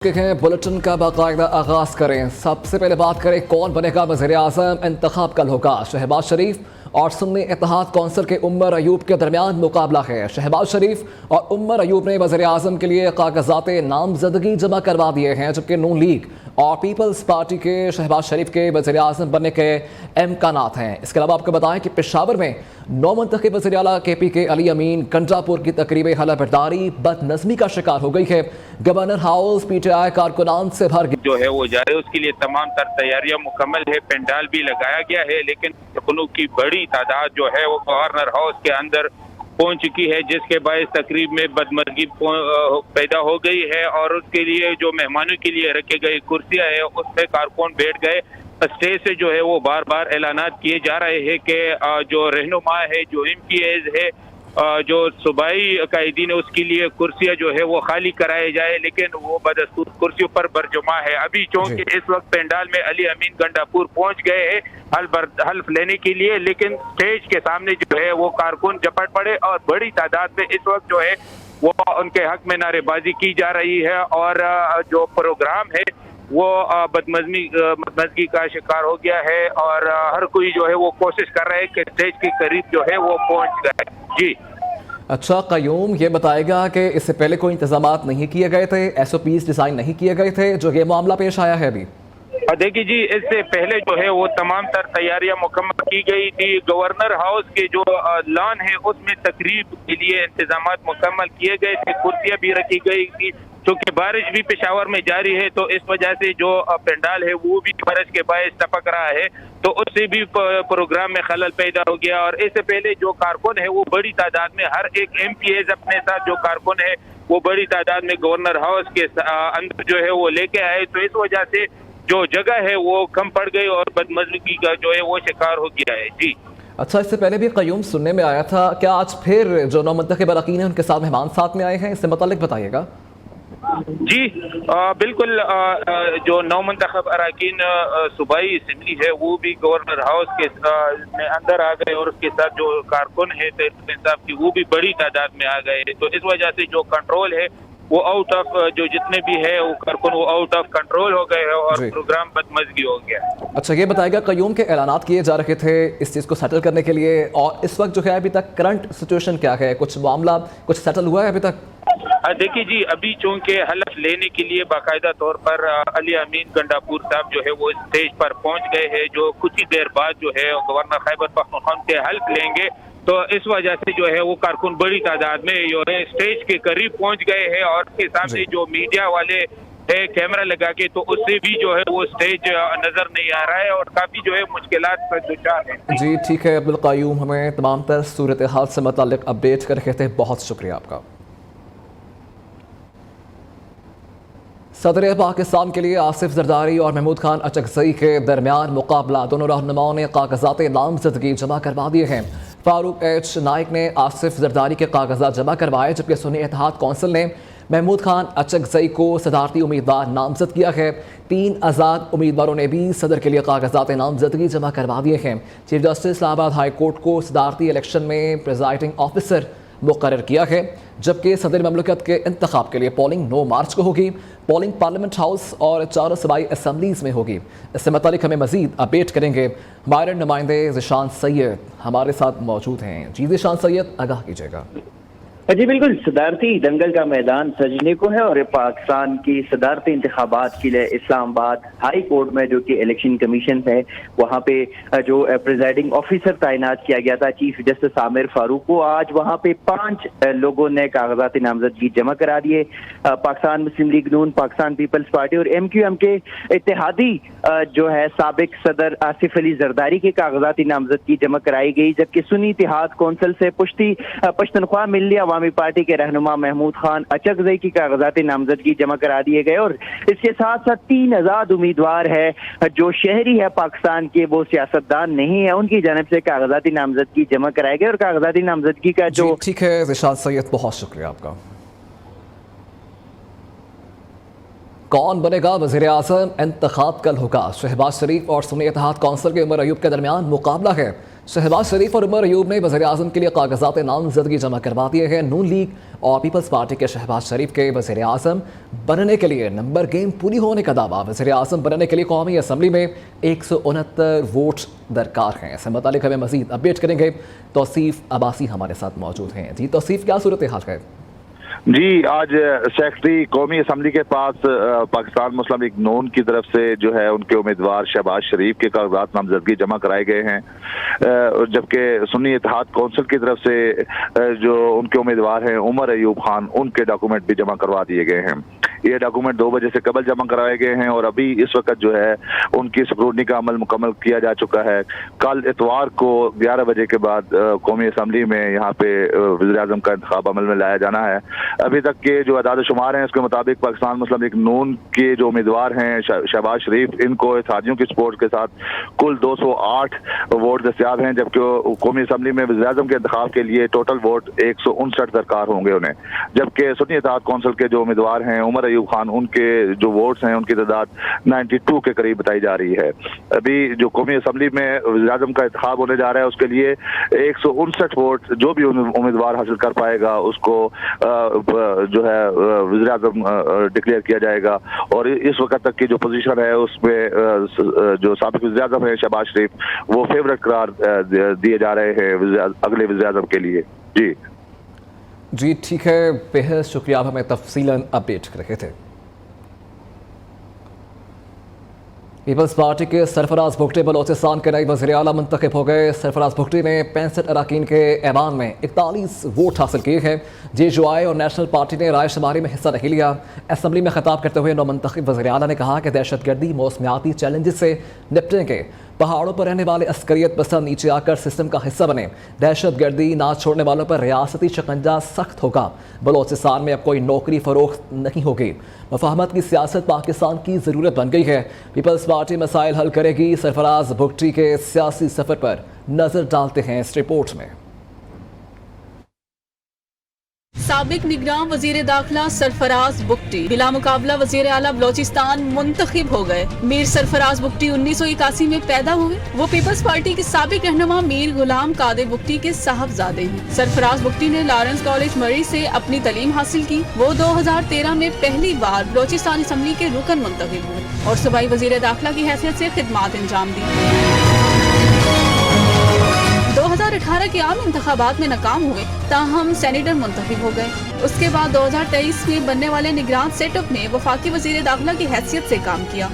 Bulletin का बाकायदा आगाज करें। सबसे पहले बात करें कौन बनेगा वज़ीर आज़म। इंतखाब कल होगा। शहबाज शरीफ और सुन्नी इत्तेहाद कौंसिल के उमर अयूब के दरमियान मुकाबला है। शहबाज शरीफ और उमर अयूब ने वज़ीर आज़म के लिए कागजात नामजदगी जमा करवा दिए हैं, जबकि नून लीग और पीपल्स पार्टी के शहबाज शरीफ के वज़ीर आज़म बनने के इम्कानात हैं। इसके अलावा आपको बताएं कि पेशावर में नौमंतखब वज़ीर आला KPK अली अमीन गंडापुर की तकरीब हलफबरदारी बदनज़मी का शिकार हो गई है। गवर्नर हाउस PTI कारकुनान से भर जो है वो जा रहे हैं, उसके लिए तमाम तर तैयारियां मुकम्मल है। पेंडाल भी लगाया गया है, लेकिन रुकनों की बड़ी तादाद जो है वो गवर्नर हाउस के अंदर पहुंच चुकी है, जिसके बायस तकरीब में बदमज़गी पैदा हो गई है। और उसके लिए जो मेहमानों के लिए रखे गए कुर्सियां है, उस पर कारकुन बैठ गए। स्टेज से जो है वो बार बार ऐलानात किए जा रहे हैं कि जो रहनुमा है, जो MPAs है, जो सूबाई कायदीन है, उसके लिए कुर्सियां जो है वो खाली कराए जाए, लेकिन वो बदस्तूर कुर्सियों पर बरजुमा है। अभी चूंकि इस वक्त पेंडाल में अली अमीन गंडापुर पहुंच गए हैं हल्फ लेने के लिए, लेकिन स्टेज के सामने जो है वो कारकुन झपट पड़े और बड़ी तादाद में इस वक्त जो है वो उनके हक में नारेबाजी की जा रही है। और जो प्रोग्राम है वो बदमज़गी का शिकार हो गया है और हर कोई जो है वो कोशिश कर रहा है कि स्टेज के करीब जो है वो पहुंच जाए। जी अच्छा कयूम, ये बताएगा कि इससे पहले कोई इंतजामात नहीं किए गए थे, SOPs डिज़ाइन नहीं किए गए थे जो ये मामला पेश आया है अभी? देखिए जी, इससे पहले जो है वो तमाम तर तैयारियां मुकम्मल की गई थी। गवर्नर हाउस के जो लॉन है उसमें तकरीब के लिए इंतजामात मुकम्मल किए गए थे, कुर्सियां भी रखी गई थी। क्योंकि बारिश भी पेशावर में जारी है, तो इस वजह से जो पेंडाल है वो भी बारिश के बायस टपक रहा है, तो उससे भी प्रोग्राम में खलल पैदा हो गया। और इससे पहले जो कारकुन है वो बड़ी तादाद में, हर एक MPAs अपने साथ जो कारकुन है वो बड़ी तादाद में गवर्नर हाउस के अंदर जो है वो लेके आए, तो इस वजह से जो जगह है वो कम पड़ गई और बदमज़गी का जो है वो शिकार हो गया है। जी अच्छा, इससे पहले भी कयूम सुनने में आया था, क्या आज फिर जो नौमंतखब अरकान हैं उनके साथ मेहमान साथ में आए हैं? इससे मुतालिक बताइएगा। जी बिल्कुल, जो नौमंतखब अरकान सूबाई असम्बली है वो भी गवर्नर हाउस के में अंदर आ गए, और उसके साथ जो कारकुन है साहब की वो भी बड़ी तादाद में आ गए। तो इस वजह से जो कंट्रोल है वो आउट ऑफ, जो जितने भी है वो कारकुन वो आउट ऑफ कंट्रोल हो गए हैं और प्रोग्राम बदमज़गी हो गया। अच्छा, ये बताएगा कयूम के ऐलानात किए जा रहे थे इस चीज़ को सेटल करने के लिए, और इस वक्त जो है अभी तक करंट सिचुएशन क्या है? कुछ मामला कुछ सेटल हुआ है अभी तक? देखिए जी, अभी चूंकि हलफ लेने के लिए बाकायदा तौर पर अली अमीन गंडापुर साहब जो है वो स्टेज पर पहुंच गए हैं, जो कुछ ही देर बाद जो है गवर्नर खैबर पख्तूनख्वा के हल्फ लेंगे, तो इस वजह से जो है वो कारकुन बड़ी तादाद में जो है स्टेज के करीब पहुंच गए हैं। और उसके सामने जो मीडिया वाले है कैमरा लगा के, तो उससे भी जो है वो स्टेज नजर नहीं आ रहा है और काफी जो है मुश्किलात पर दुचार है। जी ठीक है अब्दुल क़य्यूम, हमें तमाम तर सूरत हाल से मुताल्लिक अपडेट कर रहे थे, बहुत शुक्रिया आपका। सदर पाकिस्तान के लिए आसिफ जरदारी और महमूद खान अचकजई के दरमियान मुकाबला, दोनों रहनुमाओं ने कागजात नामजदगी जमा करवा दिए हैं। फारूक H नाइक ने आसिफ जरदारी के कागजात जमा करवाए, जबकि सुन्नी इत्तेहाद कौंसिल ने महमूद खान अचकजई को सदारती उम्मीदवार नामजद किया है। 3 आज़ाद उम्मीदवारों ने भी सदर के लिए कागजात नामजदगी जमा करवा दिए हैं। Chief justice Islamabad high court को सदारती इलेक्शन में प्रिजाइडिंग ऑफिसर मुकर्रर किया है, जबकि सदर ममलकत के इंतखाब के लिए पोलिंग 9 मार्च को होगी। पोलिंग पार्लियामेंट हाउस और 4 सूबाई असम्बलीज में होगी। इससे मुतालिक हमें मजीद अपडेट करेंगे हमारे नुमाइंदे ज़िशान सैयद हमारे साथ मौजूद हैं। जी ज़िशान सैयद, आगाह कीजिएगा। जी बिल्कुल, सदारती दंगल का मैदान सजने को है और पाकिस्तान की सदारती इंतखाबात के लिए इस्लामाबाद हाई कोर्ट में जो कि इलेक्शन कमीशन है वहाँ पे जो प्रिजाइडिंग ऑफिसर तैनात किया गया था चीफ जस्टिस आमिर फारूक को, आज वहाँ पे 5 लोगों ने कागजात नामजदगी जमा करा दिए। पाकिस्तान मुस्लिम लीग नून, पाकिस्तान पीपल्स पार्टी और MQM के इत्तेहादी जो है साबिक सदर आसिफ अली जरदारी के कागजात नामजदगी जमा कराई गई, जबकि सुन्नी इत्तेहाद कौंसिल से पश्तनख्वा मिल्ली अवामी पार्टी के रहनुमा महमूद खान अचकजई की कागजात नामजदगी जमा करा दिए गए। और इसके साथ साथ 3 आज़ाद उम्मीदवार है जो शहरी है पाकिस्तान के, वो सियासतदान नहीं है, उनकी जानिब से कागजात नामजदगी जमा कराए गए। और कागजात नामजदगी का जो ठीक है ज़िशान सैयद, बहुत शुक्रिया आपका। कौन बनेगा वज़ीर आज़म? इंतखाब कल होगा। शहबाज शरीफ और सुन्नी इत्तेहाद कौंसिल के उमर अयूब के दरमियान मुकाबला है। शहबाज शरीफ और उमर अयूब ने वज़ीर आज़म के लिए कागजात नामजदगी जमा करवा दिए हैं। नून लीग और पीपल्स पार्टी के शहबाज शरीफ के वज़ीर आज़म बनने के लिए नंबर गेम पूरी होने का दावा। वज़ीर आज़म बनने के लिए कौमी असम्बली में 169 वोट दरकार हैं। इससे मुतालिक हमें मज़ीद अपडेट करेंगे तौसीफ़ अब्बासी हमारे साथ मौजूद हैं। जी तौसीफ़, क्या सूरत हाल है? जी, आज सेक्रेटरी कौमी असम्बली के पास पाकिस्तान मुस्लिम लीग नून की तरफ से जो है उनके उम्मीदवार शहबाज शरीफ के कागजात नामजदगी जमा कराए गए हैं, जबकि सुन्नी इत्तेहाद कौंसिल की तरफ से जो उनके उम्मीदवार हैं उमर अयूब खान, उनके डॉक्यूमेंट भी जमा करवा दिए गए हैं। ये डॉक्यूमेंट 2 बजे से कबल जमा कराए गए हैं और अभी इस वक्त जो है उनकी स्क्रूटनी का अमल मुकम्मल किया जा चुका है। कल इतवार को 11 बजे के बाद कौमी असम्बली में यहाँ पे वज़ीर आज़म का इंतखाब अमल में लाया जाना है। अभी तक के जो अदाद शुमार हैं उसके मुताबिक पाकिस्तान मुस्लिम लीग नून के जो उम्मीदवार हैं शहबाज शरीफ, इनको इत्तेहादियों की सपोर्ट के साथ कुल 208 वोट दस्तियाब हैं, जबकि कौमी असम्बली में वज़ीर आज़म के इंतखाब के लिए टोटल वोट 159 दरकार होंगे उन्हें। जबकि सुन्नी इत्तेहाद कौंसिल के जो उम्मीदवार हैं उमर अयूब खान, उनके जो वोट्स हैं उनकी तादाद 92 के करीब बताई जा रही है। अभी जो कौमी असम्बली में वज़ीर आज़म का इंतखाब होने जा रहा है उसके लिए 159 वोट जो भी उम्मीदवार हासिल कर पाएगा उसको जो है वज़ीर आज़म डिक्लेयर किया जाएगा। और इस वक्त तक की जो पोजीशन है उसमें जो साबिक़ वज़ीर आज़म है शहबाज शरीफ, वो फेवरेट करार दिए जा रहे हैं अगले वज़ीर आज़म के लिए। जी ठीक है, बेहद शुक्रिया, आप हमें तफसीलन अपडेट कर रहे थे। पीपल्स पार्टी के सरफराज भुगटी बलोचिस्तान के नए वज़ीर आला मुंतखब हो गए। सरफराज भुगटी ने 65 अरकान के ऐवान में 41 वोट हासिल किए हैं। JJY और नेशनल पार्टी ने राय शुमारी में हिस्सा नहीं लिया। असम्बली में खिताब करते हुए नौमुंतखब वज़ीर आला ने कहा कि दहशतगर्दी मौसमियाती चैलेंजेस से निपटेंगे। पहाड़ों पर रहने वाले अस्करियत पसंद नीचे आकर सिस्टम का हिस्सा बने। दहशतगर्दी ना छोड़ने वालों पर रियासती शिकंजा सख्त होगा। बलोचिस्तान में अब कोई नौकरी फरोख्त नहीं होगी। मफाहमत की सियासत पाकिस्तान की ज़रूरत बन गई है। पीपल्स पार्टी मसाइल हल करेगी। सरफराज भुगटी के सियासी सफ़र पर नज़र डालते हैं इस रिपोर्ट में। साबिक निगरान वजीर दाखिला सरफराज बुगटी बिला मुकाबला वजीर आला बलोचिस्तान मुंतखब हो गए। मीर सरफराज बुगटी 1981 में पैदा हुए। वो पीपल्स पार्टी के साबिक रहनुमा मीर गुलाम कादिर बुगटी के साहबजादे हैं। सरफराज बुगटी ने लॉरेंस कॉलेज मरी से अपनी तालीम हासिल की। वो 2013 में पहली बार बलोचिस्तान असम्बली के रुकन मुंतखब हुए और सूबाई वजीर दाखिला की हैसियत से खिदमात अंजाम दी। 2018 के आम इंतखाबात में नाकाम हुए, ताहम सेनेटर मुंतखब हो गए। उसके बाद 2023 में बनने वाले निगरान सेटअप में वफाकी वजीर दाखिला की हैसियत से काम किया।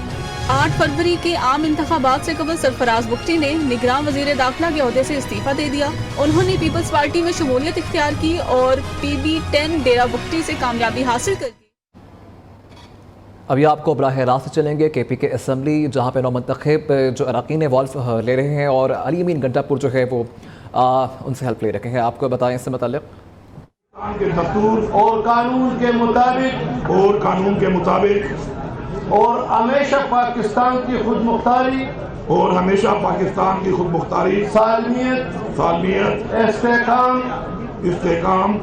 8 फरवरी के आम इंतखाबात से कबल सरफराज बुगटी ने निगरान वजीर दाखिला के ओहदे से इस्तीफा दे दिया। उन्होंने पीपल्स पार्टी में शमूलियत इख्तियार की और PB10 डेरा बुगटी से कामयाबी हासिल कर दी। अभी आपको बराह रास्त चलेंगे KP के असम्बली, जहाँ पे नौमुंतखब जो अरकान वॉल्फ ले रहे हैं और अली अमीन गंडापुर जो है वो उनसे हेल्प ले रहे हैं। आपको बताएं इससे मुताल्लिक़। के दस्तूर और कानून के मुताबिक और हमेशा पाकिस्तान की खुद मुख्तारी सालमियत इस्तेकाम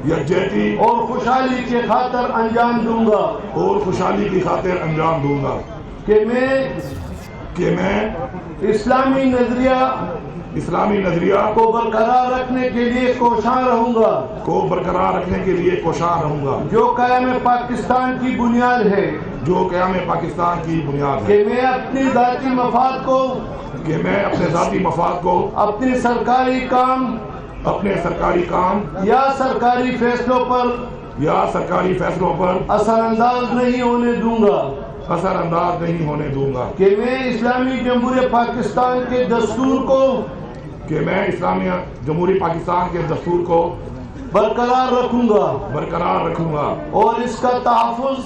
यकजहती और खुशहाली की खातिर अंजाम दूंगा कि मैं इस्लामी नजरिया को बरकरार रखने के लिए कोशां रहूंगा जो क़याम पाकिस्तान की बुनियाद है कि मैं अपने ज़ाती मफाद को अपने सरकारी काम या सरकारी फैसलों पर असरअंदाज नहीं होने दूंगा कि मैं इस्लामी जमहूरियत पाकिस्तान के दस्तूर को बरकरार रखूंगा और इसका तहफ़्फ़ुज़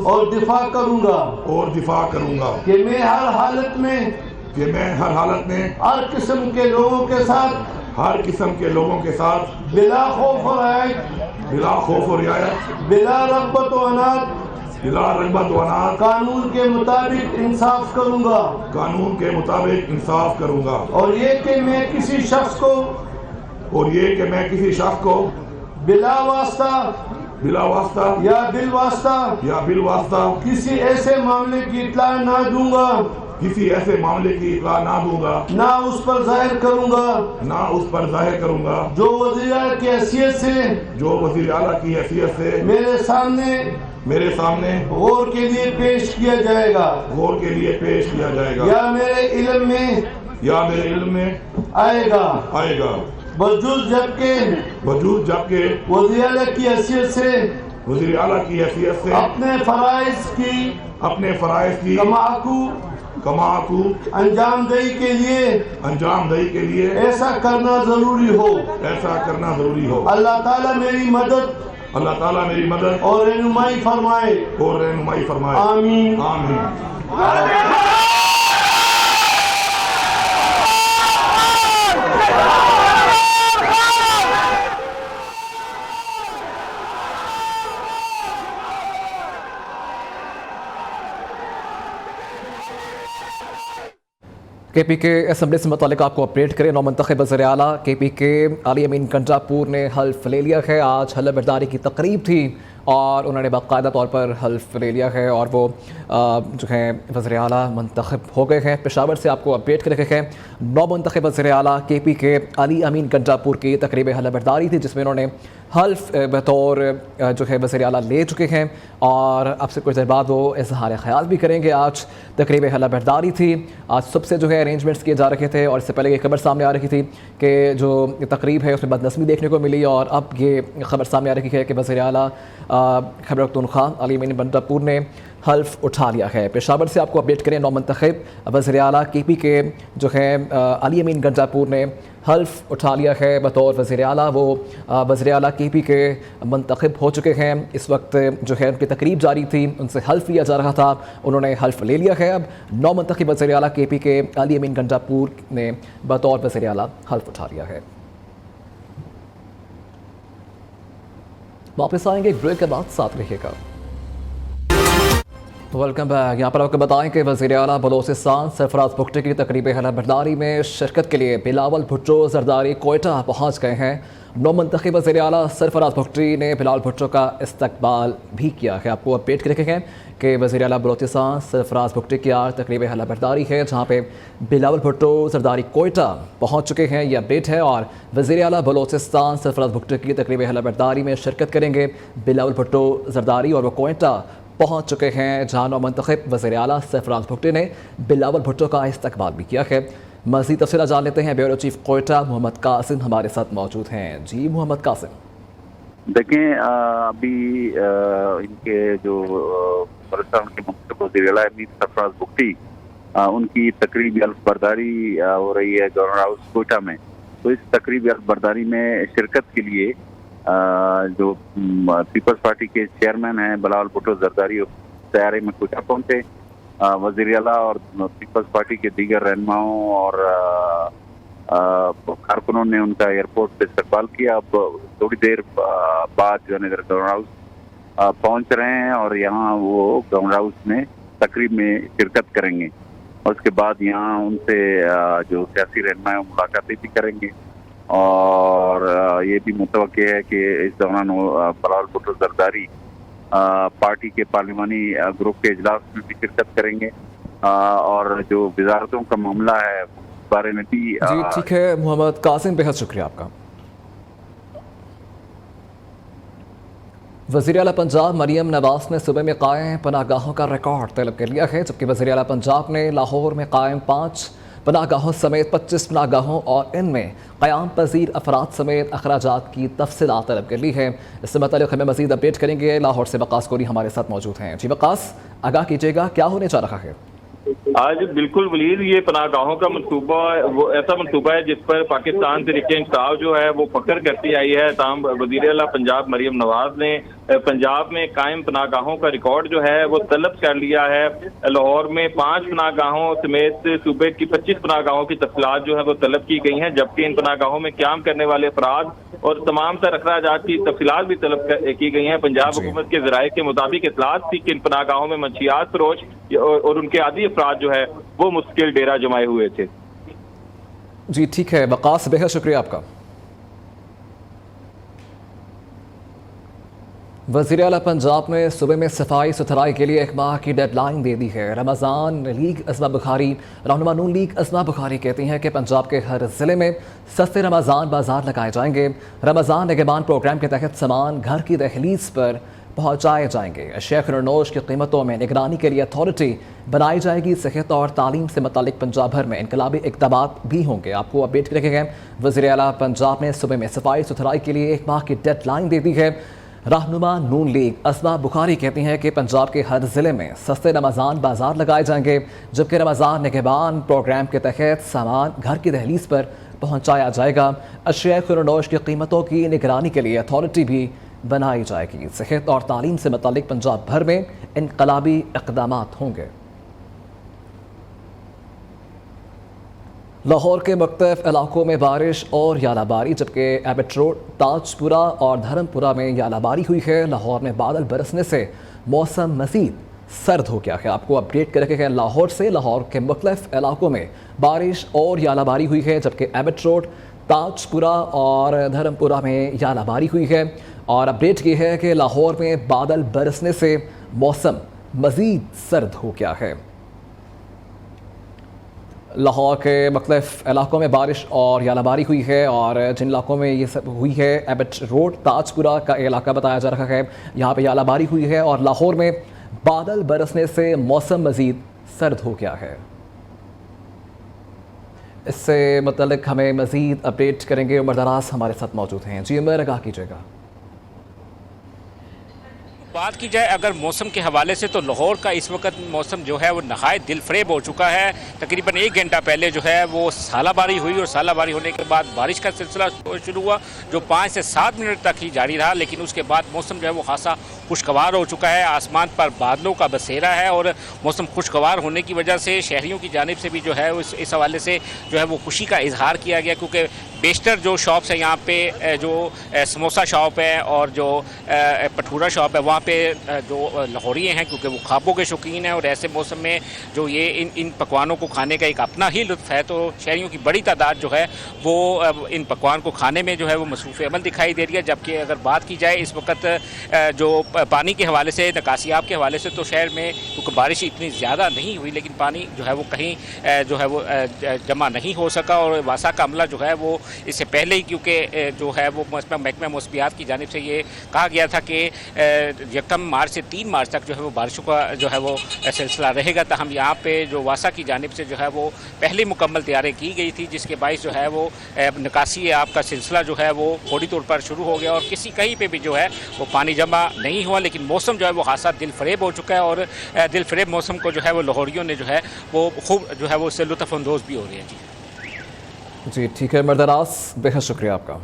और दिफा करूंगा कि मैं हर हालत में हर किस्म के लोगों के साथ बिला खौफ और रियायत बिला रग़बत व अनाद कानून के मुताबिक इंसाफ करूंगा और ये कि मैं किसी शख्स को बिला वास्ता या बिल वास्ता किसी ऐसे मामले की इत्तला ना दूंगा किसी ऐसे मामले की इत्तला ना दूंगा, ना उस पर जाहिर करूंगा ना उस पर जाहिर करूंगा जो वज़ीर आला की हैसियत से जो वज़ीर आला की हैसियत से मेरे सामने गौर के लिए पेश किया जाएगा गौर के लिए पेश किया जाएगा या मेरे इल्म में आएगा बजूज जबकि वज़ीर आला की हैसियत से अपने फराइज की कमाकू अंजामदही के लिए ऐसा करना जरूरी हो अल्लाह ताला मेरी मदद और रहनुमाई फरमाए आमीन आमीन। KP के असम्बली से मुतालिक आपको अपडेट करें। नौमंतखब वज़ीर आला KP के अली अमीन गंडापुर ने हल्फ ले लिया है। आज हल्फ बर्दारी की तकरीब थी और उन्होंने बाकायदा तौर पर हल्फ ले लिया है और वो जो है वज़ीर आला मुंतखब हो गए हैं। पेशावर से आपको अपडेट कर रहे हैं। नौमंतखब वज़ीर आला KP के अली अमीन गंडापुर की तकरीब हल्फ बर्दारी थी जिसमें उन्होंने हल्फ बतौर जो है वज़ीर आला ले चुके हैं और अब से कुछ देर बाद वो इज़हार ख़याल भी करेंगे। आज तकरीब हल्फ बर्दारी थी। आज सुबह से जो है अरेंजमेंट्स किए जा रहे थे और इससे पहले ये खबर सामने आ रही थी कि जो तकरीब है उसमें बदनस्मी देखने को मिली और अब ये खबर सामने आ रही है कि वज़ीर आला खैबर पख्तूनख्वा अली अमीन गंडापुर ने हल्फ उठा लिया है। पेशावर से आपको अपडेट करें। नौमंतखब वज़ीर आला KP के जो है अली अमीन गंडापुर ने हल्फ उठा लिया है बतौर वज़ीर आला। वो वज़ीर आला KP के मुंतखब हो चुके हैं। इस वक्त जो है उनकी तकरीब जारी थी, उनसे हल्फ लिया जा रहा था, उन्होंने हल्फ ले लिया है। अब नौमंतखब वज़ीर आला KP के अली अमीन गंडापुर ने बतौर वज़ीर आला हल्फ उठा लिया है। वापस आएंगे एक ब्रेक के बाद, साथ रहिएगा। Welcome back. यहाँ पर आपको बताएं कि वज़ीर आला बलोचिस्तान सरफराज भुट्टो की तकरीब हल्फ बर्दारी में शिरकत के लिए बिलावल भुट्टो जरदारी कोयटा पहुँच गए हैं। नौमंतखब वज़ीर आला सरफराज भुट्टो ने बिलावल भुट्टो का इस्तकबाल भी किया है। आपको अपडेट कर रखे हैं कि वज़ीर आला बलोचिस्तान सरफराज भुट्टो की आज तकरीब हल्फ बर्दारी है जहाँ पे बिलावल भुट्टो जरदारी कोयटा पहुँच चुके हैं। ये अपडेट है और वज़ीर आला बलोचिस्तान सरफराज भुट्टो की तकरीब हल्फ बर्दारी में शिरकत करेंगे बिलावल भुट्टो जरदारी और वो कोयटा पहुँच चुके हैं जहाँ नौमंतखब वज़ीर आला सरफराज भुट्टो ने बिलावल भुट्टो का इस्तकबाल भी किया है। मज़ीद तफ़सील जान लेते हैं। ब्यूरो चीफ कोयटा मोहम्मद कासिम हमारे साथ मौजूद हैं। जी मोहम्मद कासिम। देखें, अभी इनके जो बलूचिस्तान के मुंतखब वज़ीर आला अमीन सरफराज भुट्टो उनकी तकरीब हल्फ बर्दारी हो रही है गवर्नर हाउस कोयटा में। तो इस तकरीब हल्फ बर्दारी में शिरकत के लिए जो पीपल्स पार्टी के चेयरमैन हैं बिलावल भुट्टो जरदारी तैयारी में कोयटा पहुंचे। वज़ीर आला और पीपल्स पार्टी के दीगर रहनुमाओं और कारकुनों ने उनका एयरपोर्ट पे इस्तकबाल किया। अब थोड़ी देर बाद जो है गवर्नर हाउस पहुंच रहे हैं और यहाँ वो गवर्नर हाउस में तकरीब में शिरकत करेंगे और उसके बाद यहाँ उनसे जो सियासी रहनुमा है मुलाकातें भी करेंगे और ये भी मुतवक्के है कि इस दौरान बिलावल भुट्टो जरदारी पार्टी के पार्लिमानी ग्रुप के इजलास में भी शिरकत करेंगे और जो वजारतों का मामला है उस बारे में भी। जी ठीक है मोहम्मद कासिम, बेहद शुक्रिया आपका। वज़ीर आला पंजाब मरियम नवाज ने सूबे में कायम पनाहगाहों का रिकॉर्ड तलब कर लिया है जबकि वज़ीर आला पंजाब ने लाहौर में कायम 5 पनाहगाहों समेत 25 पनाहगाहों और इनमें क़याम पज़ीर अफराद समेत अखराजात की तफसीलात तलब कर ली है। इससे मतलब हमें मज़ीद अपडेट करेंगे। लाहौर से वकास कोरी हमारे साथ मौजूद हैं। जी वकास, आगाह कीजिएगा क्या होने जा रहा है? आज बिल्कुल वलीद ये पनाहगाहों का मनसूबा वो ऐसा मनसूबा है जिस पर पाकिस्तान तहरीक इंसाफ जो है वो फख्र करती आई है। ताम वज़ीर आला पंजाब मरियम नवाज ने पंजाब में कायम पनाहगाहों का रिकॉर्ड जो है वो तलब कर लिया है। लाहौर में 5 पनाहगाहों समेत सूबे की 25 पनाहगाहों की तफसीलात जो है वो तलब की गई हैं जबकि इन पनाहगाहों में क़याम करने वाले अफराद और तमाम तर अखराजात की तफसीलात भी तलब की गई हैं। पंजाब हुकूमत के ज़राए के मुताबिक इतलात थी कि इन पनाहगाहों में मंशियात फरोश और उनके आदि अफराद जो है वो मुश्किल डेरा जमाए हुए थे। जी ठीक है वकास, बेहद शुक्रिया आपका। वज़ीर आला पंजाब ने सूबे में सफाई सुथराई के लिए 1 माह की डेडलाइन दे दी है। रमज़ान लीग असमा बुखारी रहनुमा नून लीग असमा बुखारी कहती हैं कि पंजाब के हर ज़िले में सस्ते रमज़ान बाजार लगाए जाएंगे। रमज़ान निगहबान प्रोग्राम के तहत सामान घर की दहलीज पर पहुँचाए जाएंगे। शेख नूरनोश की कीमतों में निगरानी के लिए अथॉरिटी बनाई जाएगी। सेहत और तालीम से मुतालिक पंजाब भर में इनकलाबी इक़दामात भी होंगे। आपको अपडेट रखेंगे। वज़ीर आला पंजाब ने सूबे में सफाई सुथराई के लिए 1 माह की डेडलाइन दे दी है। रहनुमा नून लीग असमा बुखारी कहती हैं कि पंजाब के हर ज़िले में सस्ते रमज़ान बाजार लगाए जाएंगे, जबकि रमज़ान निगहबान प्रोग्राम के तहत सामान घर की दहलीज पर पहुँचाया जाएगा। अशिया खुरनोश की कीमतों की निगरानी के लिए अथॉरिटी भी बनाई जाएगी। सेहत और तालीम से मुतालिक पंजाब भर में इनकलाबी इक़दामात होंगे। लाहौर के मुख्तलिफ इलाकों में बारिश और यालाबारी, जबकि एबट रोड, ताजपुरा और धर्मपुरा में यालाबारी हुई है। लाहौर में बादल बरसने से मौसम मज़ीद सर्द हो गया है। आपको अपडेट कर रखे हैं लाहौर से। लाहौर के मुख्तलिफ इलाकों में बारिश और यालाबारी हुई है, जबकि एबट रोड, ताजपुरा और धर्मपुरा में यालाबारी हुई है। और अपडेट ये है कि लाहौर में बादल बरसने से मौसम मज़ीद सर्द हो गया है। लाहौर के मुख्तलिफ इलाकों में बारिश और यालाबारी हुई है, और जिन इलाकों में ये सब हुई है, एबट रोड, ताजपुरा का इलाका बताया जा रहा है, यहाँ पे यालाबारी हुई है। और लाहौर में बादल बरसने से मौसम मज़ीद सर्द हो गया है। इससे मुतल्लिक हमें मज़ीद अपडेट करेंगे उमर दराज हमारे साथ मौजूद हैं। जी उमर, आगाह कीजिएगा। बात की जाए अगर मौसम के हवाले से, तो लाहौर का इस वक्त मौसम जो है वो नहायत दिलफरेब हो चुका है। तकरीबन 1 घंटा पहले जो है वो सालाबारी हुई, और सालाबारी होने के बाद बारिश का सिलसिला शुरू हुआ, जो 5 से 7 मिनट तक ही जारी रहा। लेकिन उसके बाद मौसम जो है वो खासा खुशगवार हो चुका है। आसमान पर बादलों का बसेरा है, और मौसम खुशगवार होने की वजह से शहरियों की जानिब से भी जो है इस हवाले से जो है वो खुशी का इजहार किया गया, क्योंकि बेशतर जो शॉप्स हैं यहाँ पे, जो समोसा शॉप है और जो भटूरा शॉप है, वहाँ पे जो लाहौरिये हैं, क्योंकि वो ख़ाबों के शौकीन हैं, और ऐसे मौसम में जो ये इन पकवानों को खाने का एक अपना ही लुत्फ़ है, तो शहरियों की बड़ी तादाद जो है वो इन पकवान को खाने में जो है वो मसरूफ़ अमल दिखाई दे रही है। जबकि अगर बात की जाए इस वक्त जो पानी के हवाले से, निकासियाब के हवाले से, तो शहर में क्योंकि बारिश इतनी ज़्यादा नहीं हुई, लेकिन पानी जो है वो कहीं जो है वो जमा नहीं हो सका। और वासा का अमला जो है वो इससे पहले ही, क्योंकि जो है वो महकमा मौसमियात की जानिब से ये कहा गया था कि 1 मार्च से 3 मार्च तक जो है वो बारिशों का जो है वो सिलसिला रहेगा। तो हम यहाँ पे जो वासा की जानिब से जो है वो पहले मुकम्मल तैयारी की गई थी, जिसके बायस जो है वो निकासी आपका सिलसिला जो है वो फौरी तौर पर शुरू हो गया, और कहीं पे भी जो है वो पानी जमा नहीं हुआ। लेकिन मौसम जो है वो खासा दिलफरेब हो चुका है, और दिलफरेब मौसम को जो है वो लाहौरियों ने जो है वो खूब जो है वो उससे लुत्फ़अंदोज़ भी हो रही है। जी ठीक है मरदरास, बेहद शुक्रिया आपका।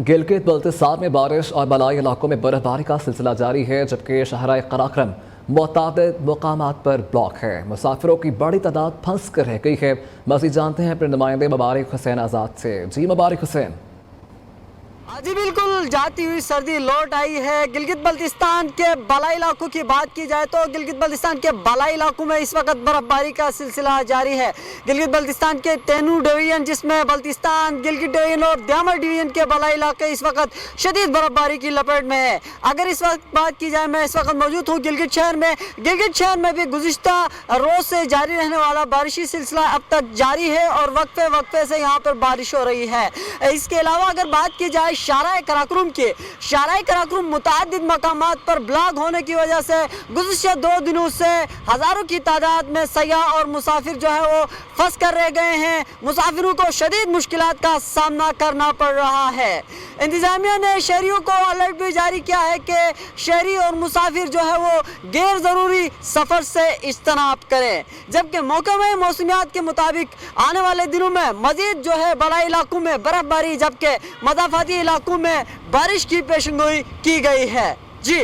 गिलगित बल्तिस्तान में बारिश और बलाई इलाकों में बर्फबारी का सिलसिला जारी है, जबकि शहर कराक्रम मुतादिद मकामात पर ब्लॉक है। मुसाफिरों की बड़ी तादाद फंस कर रह गई है। मज़ीद जानते हैं अपने नुमाइंदे मुबारक हुसैन आज़ाद से। जी मुबारक हुसैन। जी बिल्कुल, जाती हुई सर्दी लौट आई है। गिलगित बल्तिस्तान के बालाई इलाकों की बात की जाए तो गिलगित बल्तिस्तान के बालाई इलाकों में इस वक्त बर्फबारी का सिलसिला जारी है। गिलगित बल्तिस्तान के तेनू डिवीजन, जिसमें बल्तिस्तान, गिलगित डिवीजन और द्यामर डिवीजन के बालाई इलाके इस वक्त शदीद बर्फबारी की लपेट में है। अगर इस वक्त बात की जाए, मैं इस वक्त मौजूद हूँ गिलगित शहर में। गिलगित शहर में भी गुज़िश्ता रोज़ से जारी रहने वाला बारिशी सिलसिला अब तक जारी है, और वक्फे वक्फे से यहाँ पर बारिश हो रही है। इसके अलावा अगर बात की जाए शाराए कराक्रम मुतादिद मकामात पर ब्लॉक होने की वजह से गुज़िश्ता 2 दिनों से हज़ारों की तादाद में सयाह और मुसाफिर जो है वो फंस कर रह गए हैं। मुसाफिरों को शदीद मुश्किलात का सामना करना पड़ रहा है। इंतज़ामिया ने शहरियों को अलर्ट भी जारी किया है कि शहरी और मुसाफिर जो है वो गैर ज़रूरी सफ़र से इज्तनाब करें। जबकि महकमा मौसमियात के मुताबिक आने वाले दिनों में मज़ीद जो है बड़ा इलाकों में बर्फबारी, जबकि मदाफाती इलाकों में बारिश की पेशगोई की गई है। जी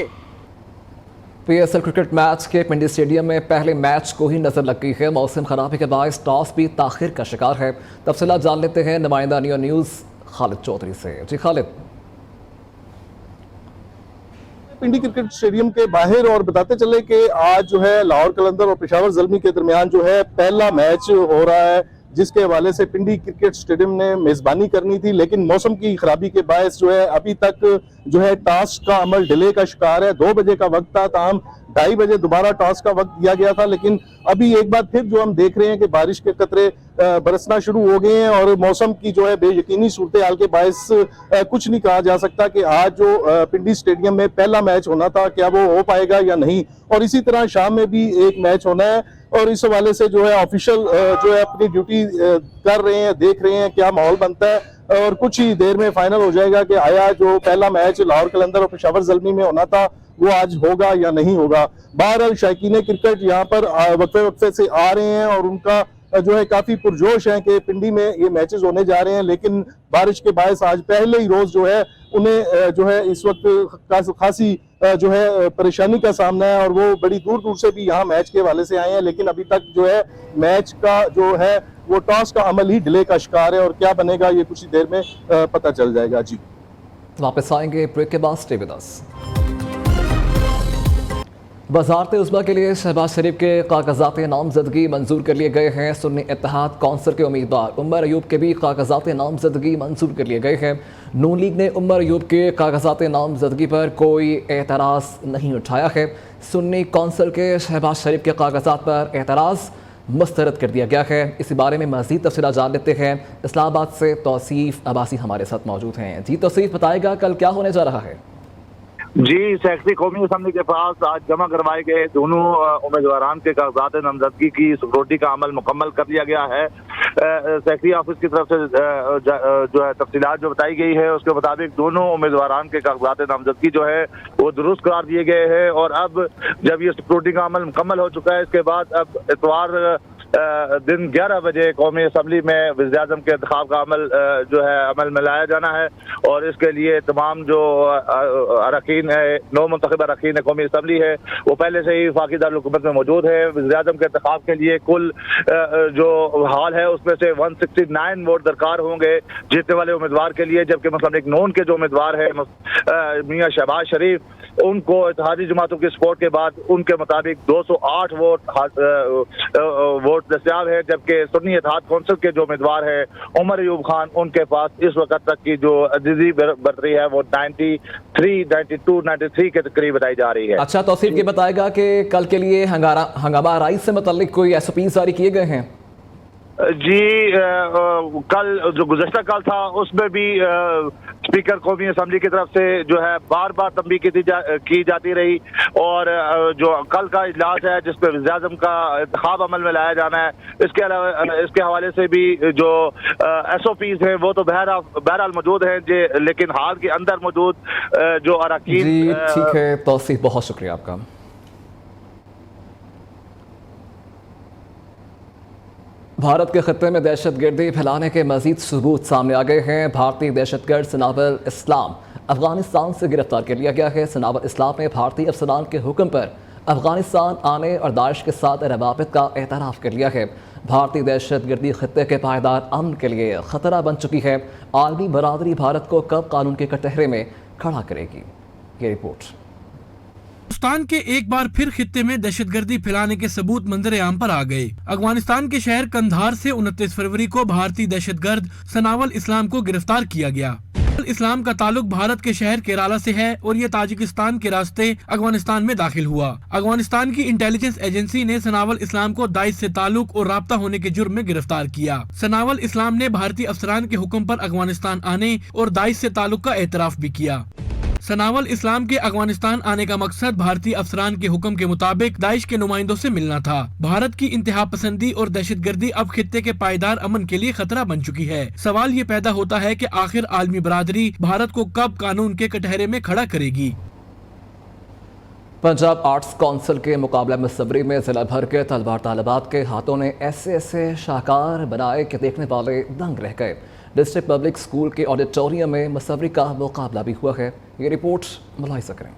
PSL क्रिकेट मैच के पिंडी स्टेडियम में पहले मैच को ही नजर लग गई है। मौसम खराबी के बायस टॉस भी ताखिर का शिकार है। तफसीलात जान लेते हैं नुमाइंदा नियो न्यूज़ खालिद चौधरी से। जी खालिद। पिंडी क्रिकेट स्टेडियम के बाहर, और बताते चले कि आज जो है लाहौर कलंदर और पेशावर ज़ल्मी के दरमियान जो है पहला मैच हो रहा है जिसके हवाले से पिंडी क्रिकेट स्टेडियम ने मेज़बानी करनी थी, लेकिन मौसम की खराबी के बायस जो है अभी तक जो है टॉस का अमल डिले का शिकार है। 2 बजे का वक्त था, ताहम 2:30 बजे दोबारा टॉस का वक्त दिया गया था, लेकिन अभी एक बार फिर जो हम देख रहे हैं कि बारिश के कतरे बरसना शुरू हो गए हैं और मौसम की जो है बेयकीनी सूरत हाल के बायस कुछ नहीं कहा जा सकता कि आज जो पिंडी स्टेडियम में पहला मैच होना था क्या वो हो पाएगा या नहीं, और इसी तरह शाम में भी एक मैच होना है और इस हवाले से जो है ऑफिशियल जो है अपनी ड्यूटी कर रहे हैं, देख रहे हैं क्या माहौल बनता है और कुछ ही देर में फाइनल हो जाएगा कि आया जो पहला मैच लाहौर कलंदर और पेशावर ज़ल्मी में होना था वो आज होगा या नहीं होगा। बहरहाल शायकीन क्रिकेट यहाँ पर वक्फे वक्फे से आ रहे हैं और उनका जो है काफी पुरजोश है कि पिंडी में ये मैचेस होने जा रहे हैं, लेकिन बारिश के बायस आज पहले ही रोज जो है उन्हें जो है इस वक्त खासी जो है परेशानी का सामना है और वो बड़ी दूर दूर से भी यहाँ मैच के हवाले से आए हैं, लेकिन अभी तक जो है मैच का जो है वो टॉस का अमल ही डिले का शिकार है और क्या बनेगा ये कुछ ही देर में पता चल जाएगा। जी वापस आएंगे ब्रेक के बाद, स्टे विद अस। वज़ारत उज़्मा के लिए शहबाज शरीफ के कागजात नामजदगी मंजूर कर लिए गए हैं। सुन्नी इत्तेहाद कौंसिल के उम्मीदवार उमर अयूब के भी कागजात नामजदगी मंजूर कर लिए गए हैं। नून लीग ने उमर अयूब के कागजात नामजदगी पर कोई एतराज़ नहीं उठाया है। सुन्नी कौंसिल के शहबाज शरीफ के कागजात पर एतराज़ मुस्तरद कर दिया गया है। इसी बारे में मज़ीद तफसीलात जान लेते हैं। इस्लामाबाद से तौसीफ अब्बासी हमारे साथ मौजूद हैं। जी तौसीफ, बताएगा कल क्या होने जा रहा है? जी, सेक्रेटरी कौमी असम्बली के पास आज जमा करवाए गए दोनों उम्मीदवारान के कागजात नामजदगी की सिक्योरिटी का अमल मुकम्मल कर लिया गया है। सेक्रेटरी ऑफिस की तरफ से जो है तफसीलात जो बताई गई है उसके मुताबिक दोनों उम्मीदवारान के कागजात नामजदगी जो है वो दुरुस्त करार दिए गए हैं और अब जब ये सिक्योरिटी का अमल मुकम्मल हो चुका है इसके बाद अब इतवार दिन 11 बजे कौमी असम्बली में वज़ीर-ए-आज़म के इंतखाब का अमल जो है अमल में लाया जाना है और इसके लिए तमाम जो अरकान है, नौ मुंतखब अरकान कौमी असम्बली है वो पहले से ही वफाकी दारुल-हुकूमत में मौजूद है। वज़ीर-ए-आज़म के इंतखाब के लिए कुल जो हाल है उसमें से 169 वोट दरकार होंगे जीतने वाले उम्मीदवार के लिए, जबकि मुस्लिम लीग नून के जो उम्मीदवार है मियां शहबाज शरीफ उनको इत्तेहादी जमातों की सपोर्ट के बाद उनके मुताबिक 208 वोट दस्तियाब है, जबकि सुन्नी इत्तेहाद कौंसिल के जो उम्मीदवार है उमर अयूब खान उनके पास इस वक्त तक की जो अजीजी बरतरी है वो 93 के करीब बताई जा रही है। अच्छा तौसीफ, ये बताएगा कि कल के लिए हंगामा राइज से मुतल्लिक कोई SOPs जारी किए गए हैं? जी, कल जो गुज़श्ता कल था उसमें भी स्पीकर कौमी असम्बली की तरफ से जो है बार बार तंबीह की जाती रही और जो कल का इजलास है जिस पर वज़ीर-ए-आज़म का इंतखाब अमल में लाया जाना है इसके अलावा इसके हवाले से भी जो SOPs हैं वो तो बहरहाल मौजूद हैं, लेकिन हाल के अंदर मौजूद जो अरकान। जी ठीक है तौसीफ, बहुत शुक्रिया आपका। भारत के खत्ते में दहशतगर्दी फैलाने के मजीद सबूत सामने आ गए हैं। भारतीय दहशतगर्द सनावल इस्लाम अफगानिस्तान से गिरफ्तार कर लिया गया है। सनावल इस्लाम ने भारतीय अफसरान के हुक्म पर अफगानिस्तान आने और दाइश के साथ रवाबित का एतराफ़ कर लिया है। भारतीय दहशतगर्दी खत्ते के पायदार अमन के लिए ख़तरा बन चुकी है। आलमी बरादरी भारत को कब कानून के कटहरे में खड़ा करेगी? ये रिपोर्ट। पाकिस्तान के एक बार फिर खित्ते में दहशतगर्दी फैलाने के सबूत मंजर आम पर आ गए। अफगानिस्तान के शहर कंधार से 29 फरवरी को भारतीय दहशतगर्द सनावल इस्लाम को गिरफ्तार किया गया। इस्लाम का ताल्लुक भारत के शहर केराला से है और ये ताजिकिस्तान के रास्ते अफगानिस्तान में दाखिल हुआ। अफगानिस्तान की इंटेलिजेंस एजेंसी ने सनावल इस्लाम को दाइश से ताल्लुक और राब्ता होने के जुर्म में गिरफ्तार किया। सनावल इस्लाम ने भारतीय अफसरान के हुक्म पर अफगानिस्तान आने और दाइश से ताल्लुक का एतराफ भी किया। सनावल इस्लाम के अफगानिस्तान आने का मकसद भारतीय अफसरान के हुक्म के मुताबिक दाइश के नुमाइंदों से मिलना था। भारत की इंतहा पसंदी और दहशतगर्दी अब खित्ते के पायदार अमन के लिए खतरा बन चुकी है। सवाल ये पैदा होता है कि आखिर आलमी बरादरी भारत को कब कानून के कटहरे में खड़ा करेगी। पंजाब आर्ट्स काउंसिल के मुकाबला मुसव्वरी में जिला भर के तलबार तालिबात के हाथों ने ऐसे शाहकार बनाए कि देखने वाले दंग रह गए। डिस्ट्रिक्ट पब्लिक स्कूल के ऑडिटोरियम में मुसव्वरी का मुकाबला भी हुआ है। ये रिपोर्ट मुलाहिजा करें।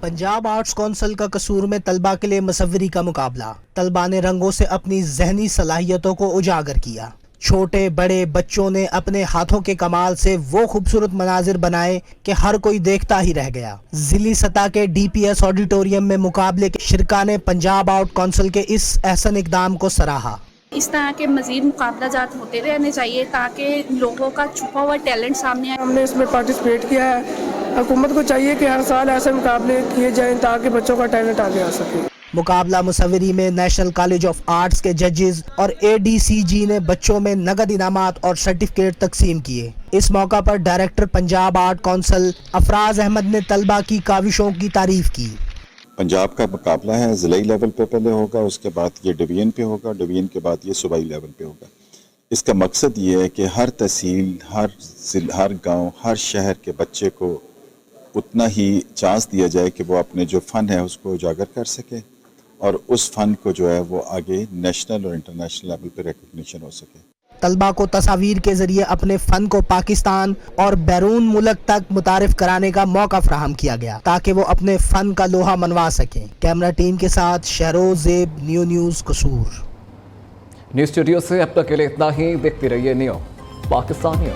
पंजाब आर्ट्स काउंसिल का कसूर में तलबा के लिए मुसव्वरी का मुकाबला। तलबा ने रंगों से अपनी जहनी सलाहियतों को उजागर किया। छोटे बड़े बच्चों ने अपने हाथों के कमाल से वो खूबसूरत मनाजिर बनाए कि हर कोई देखता ही रह गया। जिली सतह के DPS ऑडिटोरियम में मुकाबले के शिरका ने पंजाब आर्ट काउंसिल के इस अहसन इकदाम को सराहा। इस तरह के मजीद मुकाबला जात होते रहने चाहिए ताकि लोगों का छुपा हुआ टैलेंट सामने आए। हमने इसमें पार्टिसिपेट किया है। हुकूमत को चाहिए कि हर साल ऐसे मुकाबले किए जाएं ताकि बच्चों का टैलेंट आगे आ सके। मुकाबला मुसव्विरी में नेशनल कॉलेज ऑफ आर्ट्स के जजेस और ADCG ने बच्चों में नगद इनामात और सर्टिफिकेट तकसीम किए। इस मौका पर director Punjab art council Afraz Ahmad ने तलबा की काविशों की तारीफ की। पंजाब का मुकाबला है, ज़िलाई लेवल पे पहले होगा, उसके बाद ये डिवीजन पे होगा, डिवीजन के बाद ये सूबाई लेवल पे होगा। इसका मकसद ये है कि हर तहसील, हर गांव, हर शहर के बच्चे को उतना ही चांस दिया जाए कि वो अपने जो फ़न है उसको उजागर कर सके और उस फ़न को जो है वो आगे नेशनल और इंटरनेशनल लेवल पे रिकॉग्निशन हो सके। तलबा को तस्वीर के जरिए अपने फन को पाकिस्तान और बैरून मुल्क तक मुतारिफ कराने का मौका फराहम किया गया ताकि वो अपने फन का लोहा मनवा सकें। कैमरा टीम के साथ शहरोज ज़ेब, न्यूज़ कसूर। न्यूज़ स्टूडियो से अब तक के लिए इतना ही। देखते रहिए न्यू पाकिस्तानियों।